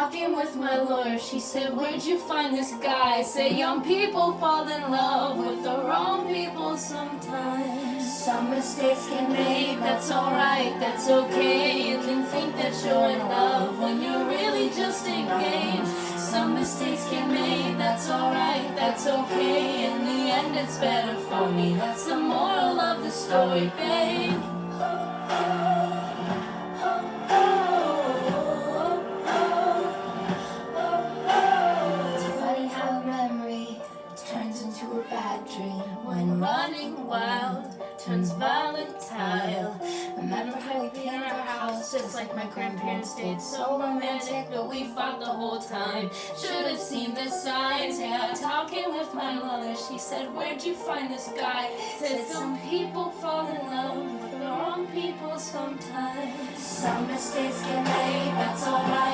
talking with my lawyer. She said, where'd you find this guy? I said, young people fall in love with the wrong people sometimes. Some mistakes get made, that's alright, that's okay. You can think that you're in love when you're really just engaged. Some mistakes get made, that's alright, that's okay. In the end it's better for me, that's the moral of the story, babe. It's funny how a memory turns into a bad dream when running wild turns volatile. Remember how we painted our house just like my grandparents did? So romantic, but we fought the whole time. Should have seen the signs. Yeah, talking with my mother, she said, where'd you find this guy? Said, some people fall in love with the wrong people sometimes. Some mistakes get made, that's alright.